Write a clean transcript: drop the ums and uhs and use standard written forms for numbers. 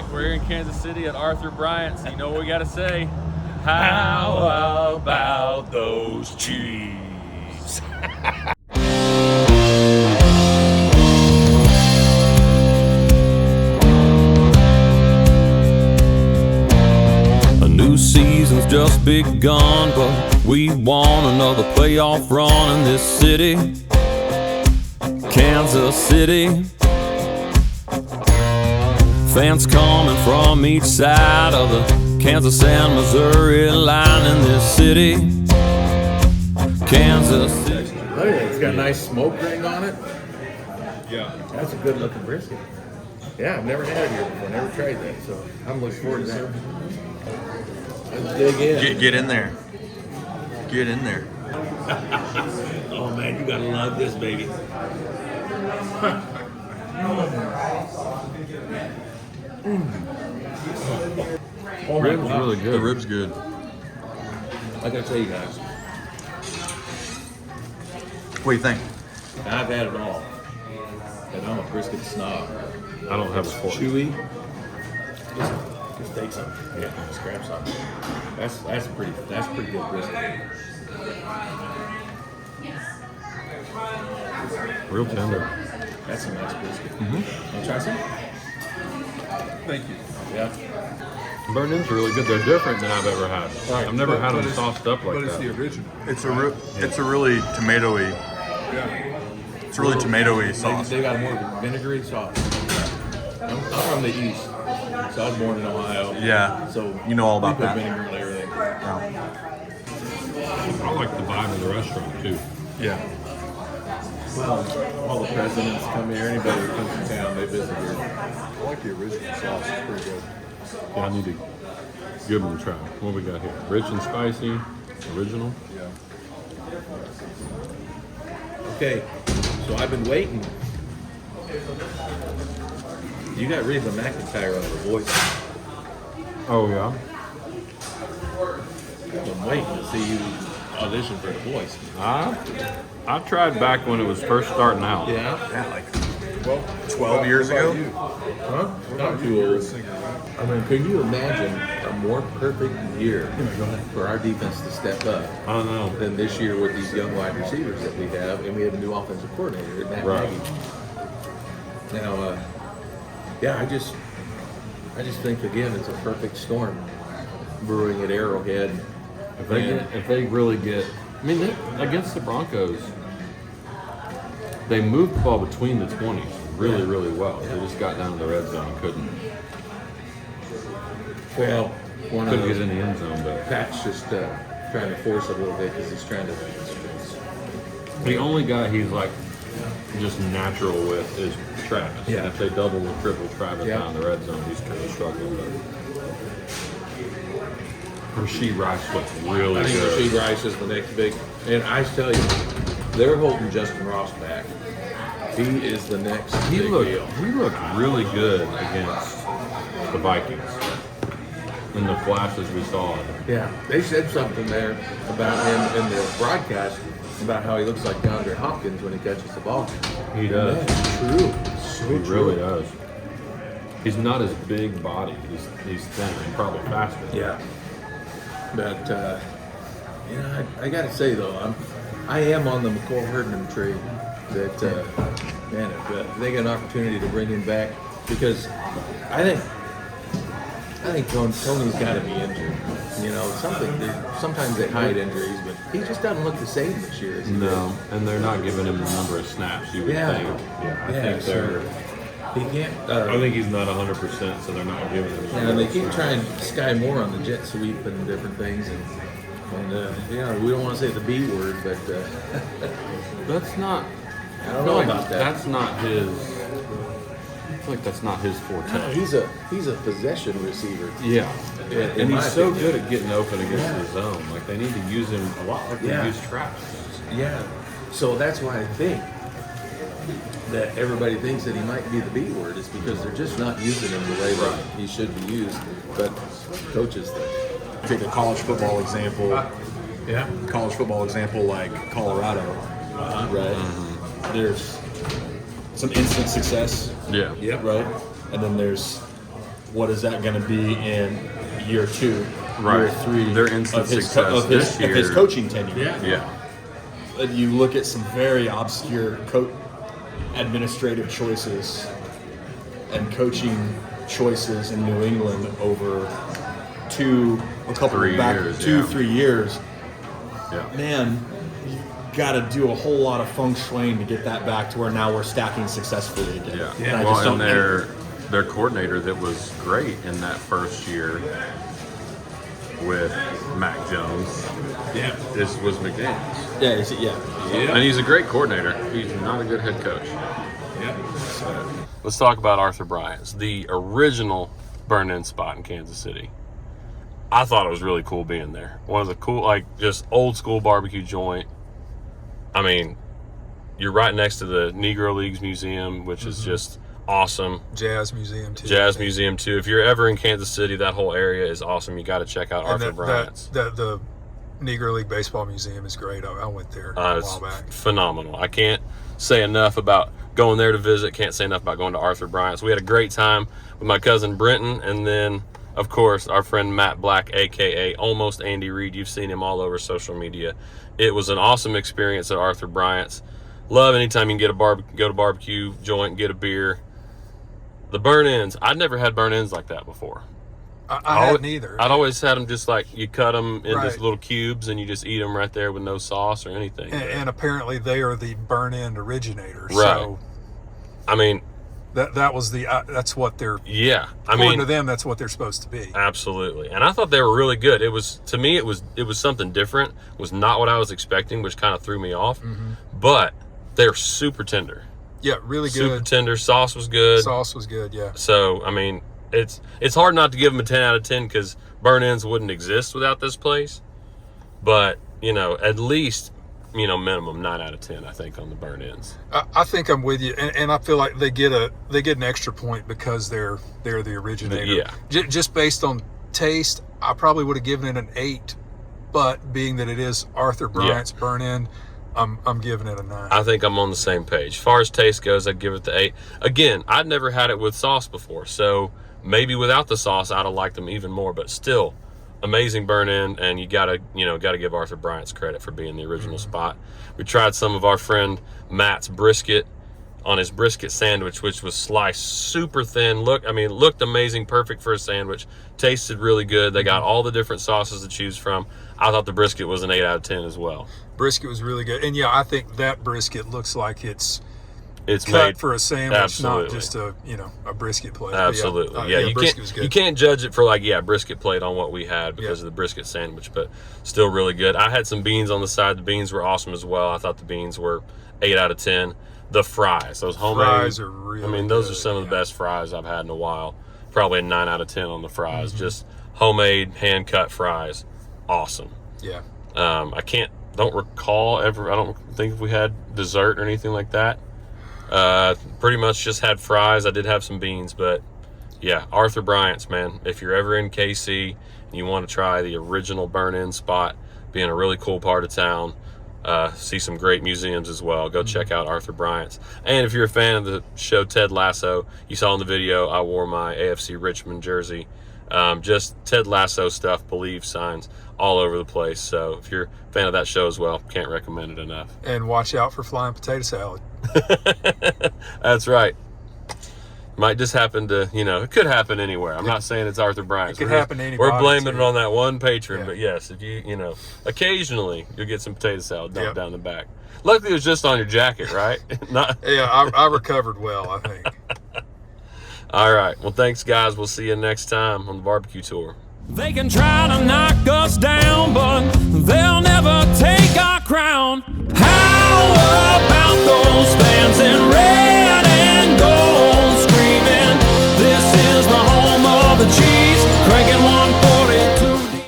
right, we're here in Kansas City at Arthur Bryant's. You know what we got to say? How about those Chiefs? A new season's just begun, but we want another playoff run in this city, Kansas City. Fans coming from each side of the Kansas and Missouri line in this city, Kansas City. Look at it, it's got a nice smoke ring on it. Yeah. That's a good looking brisket. Yeah, I've never had it here before, never tried that, so I'm looking forward to that. Let's dig in. Get in there. Get in there. Oh man, you gotta love this, baby. Oh my Rib's God. really good. The rib's good. I gotta tell you guys, What do you think? I've had it all, and I'm a brisket snob. I don't have a fork. Chewy. Just take some. Yeah, just grab some. That's pretty good brisket. Real tender. That's a nice brisket. Want to try some? Thank you. Yeah. Burnt-ins are really good. They're different than I've ever had. Right. I've never had them sauced up like But it's that. the original. It's a really tomatoey. Yeah. It's a really tomatoey sauce. They got more vinegary sauce. I'm from the east, so I was born in Ohio. Yeah. So You know all about we put that. vinegar and everything. I like the vibe of the restaurant too. Yeah. Well, all the presidents come here. Anybody who comes to town, they visit here. I like the original sauce. It's pretty good. Yeah, I need to give them a try. What we got here? Rich and spicy, original. Yeah. Okay, so I've been waiting. You got Reba McEntire on The Voice. Oh yeah. I've been waiting to see you audition for The Voice. I tried back when it was first starting out. Yeah? Yeah, like Well, 12 years ago. Huh? Not too old. I mean, can you imagine a more perfect year for our defense to step up I don't know. than this year with these young wide receivers that we have, and we have a new offensive coordinator, Matt Right. Nagy. Now, yeah, I just think again it's a perfect storm brewing at Arrowhead. If they really get, I mean, against the Broncos, they moved the ball between the 20s really well. They just got down to the red zone and couldn't Well, one of get those, in the end zone. But Pat's just trying to force it a little bit because he's trying to. the only guy he's like just natural with is Travis. Yeah. If they double or triple Travis Yeah. down the red zone, he's kind of struggling. But Rasheed Rice looked really I think good. Rasheed Rice is the next big, and I tell you, they're holding Justin Ross back. He is the next He big looked deal. really good against the Vikings in the flashes we saw. Yeah, they said something there about him in the broadcast about how he looks like DeAndre Hopkins when he catches the ball. He does. That's true. So He true. really does. He's not as big body. He's thinner and probably faster. Yeah. But I got to say though, I am on the McCall Herdman trade. That man, if they get an opportunity to bring him back, because I think Tony's got to be injured. You know, sometimes they hide injuries, but he just doesn't look the same this year. As he No, and they're not giving him the number of snaps you would Yeah. think. Yeah, I Yeah, think they're. He can't. I think he's not 100%, so they're not giving him. the And number they of keep snaps. trying Sky Moore on the jet sweep and different things, and you know, we don't want to say the B word, but That's not. I don't know about that. That's not his. I feel like that's not his forte. He's a possession receiver. Yeah, In and my he's so opinion. good at getting open against Yeah. the zone. Like they need to use him a lot like Yeah. they use Travis. Yeah. So that's why I think that everybody thinks that he might be the B word is because they're just not using him the way that he should be used. But coaches think. Take a college football example. Yeah. College football example like Colorado. Right. There's some instant success. Yeah. Yep. Right. And then there's what is that going to be in year 2, Right. year 3 Their instant of his, success of his, this of his year. coaching tenure. Yeah. You look at some very obscure administrative choices and coaching choices in New England over 3 years. Yeah. Man, you got to do a whole lot of feng shui to get that back to where now we're stacking successfully again. Yeah. And I Well, just don't and their coordinator that was great in that first year with Mac Jones was McDaniels. And he's a great coordinator. He's not a good head coach. Let's talk about Arthur Bryant's, the original burn-in spot in Kansas City. I thought it was really cool being there. One of the cool, like, just old school barbecue joint. I mean, you're right next to the Negro Leagues Museum, which is just awesome. Jazz Museum too. If you're ever in Kansas City, that whole area is awesome. You got to check out Arthur Bryant's. The Negro League Baseball Museum is great. I went there a while back. Phenomenal. I can't say enough about going there to visit. Can't say enough about going to Arthur Bryant's. We had a great time with my cousin Brenton, and then, of course, our friend Matt Black, a.k.a. Almost Andy Reid. You've seen him all over social media. It was an awesome experience at Arthur Bryant's. Love anytime you can go to barbecue joint and get a beer. The burn-ins, I'd never had burn-ins like that before. I hadn't either. I'd always had them just like you cut them into Right. little cubes and you just eat them right there with no sauce or anything. And apparently they are the burn-in originators. Right. So I mean, that was that's what they're. yeah. According to them, that's what they're supposed to be. Absolutely. And I thought they were really good. It was, to me, it was something different. It was not what I was expecting, which kind of threw me off. But they're super tender. Yeah, really Super good. tender. Sauce was good. Sauce was good. Yeah. So, I mean, it's hard not to give them a 10 out of 10 because burn-ins wouldn't exist without this place. But, at least, minimum 9 out of 10, I think, on the burn-ins. I think I'm with you, and I feel like they get an extra point because they're the originator. Yeah. Just based on taste, I probably would have given it an 8, but being that it is Arthur Bryant's burn-in, I'm giving it a 9. I think I'm on the same page. As far as taste goes, I'd give it the 8. Again, I'd never had it with sauce before, so maybe without the sauce, I'd have liked them even more. But still, amazing burn-in, and you gotta give Arthur Bryant's credit for being the original spot. We tried some of our friend Matt's brisket on his brisket sandwich, which was sliced super thin. Looked amazing, perfect for a sandwich. Tasted really good. They got all the different sauces to choose from. I thought the brisket was an 8 out of 10 as well. Brisket was really good, and yeah, I think that brisket looks like it's cut made for a sandwich, absolutely. not just a brisket plate. Absolutely. Yeah, brisket was good. You can't judge it for brisket plate on what we had because of the brisket sandwich, but still really good. I had some beans on the side. The beans were awesome as well. I thought the beans were 8 out of 10. The fries, those homemade fries are really those good, are some of the best fries I've had in a while. Probably a 9 out of 10 on the fries. Just homemade, hand cut fries. Awesome. Yeah. Don't recall ever. I don't think we had dessert or anything like that. Pretty much just had fries. I did have some beans, but yeah, Arthur Bryant's, man. If you're ever in KC and you want to try the original burn-in spot, being a really cool part of town, see some great museums as well, go check out Arthur Bryant's. And if you're a fan of the show Ted Lasso, you saw in the video I wore my AFC Richmond jersey. Just Ted Lasso stuff, believe signs all over the place. So if you're a fan of that show as well, can't recommend it enough. And watch out for flying potato salad. That's right. Might just happen to, it could happen anywhere. I'm not saying it's Arthur Bryant's. It could happen to anybody. We're blaming it on that one patron, Yeah. but yes, if you, occasionally you'll get some potato salad dumped down the back. Luckily, it was just on your jacket, right? Yeah, I recovered well, I think. All right. Well, thanks, guys. We'll see you next time on the BBQ Tour. They can try to knock us down, but they'll never take our crown. How about those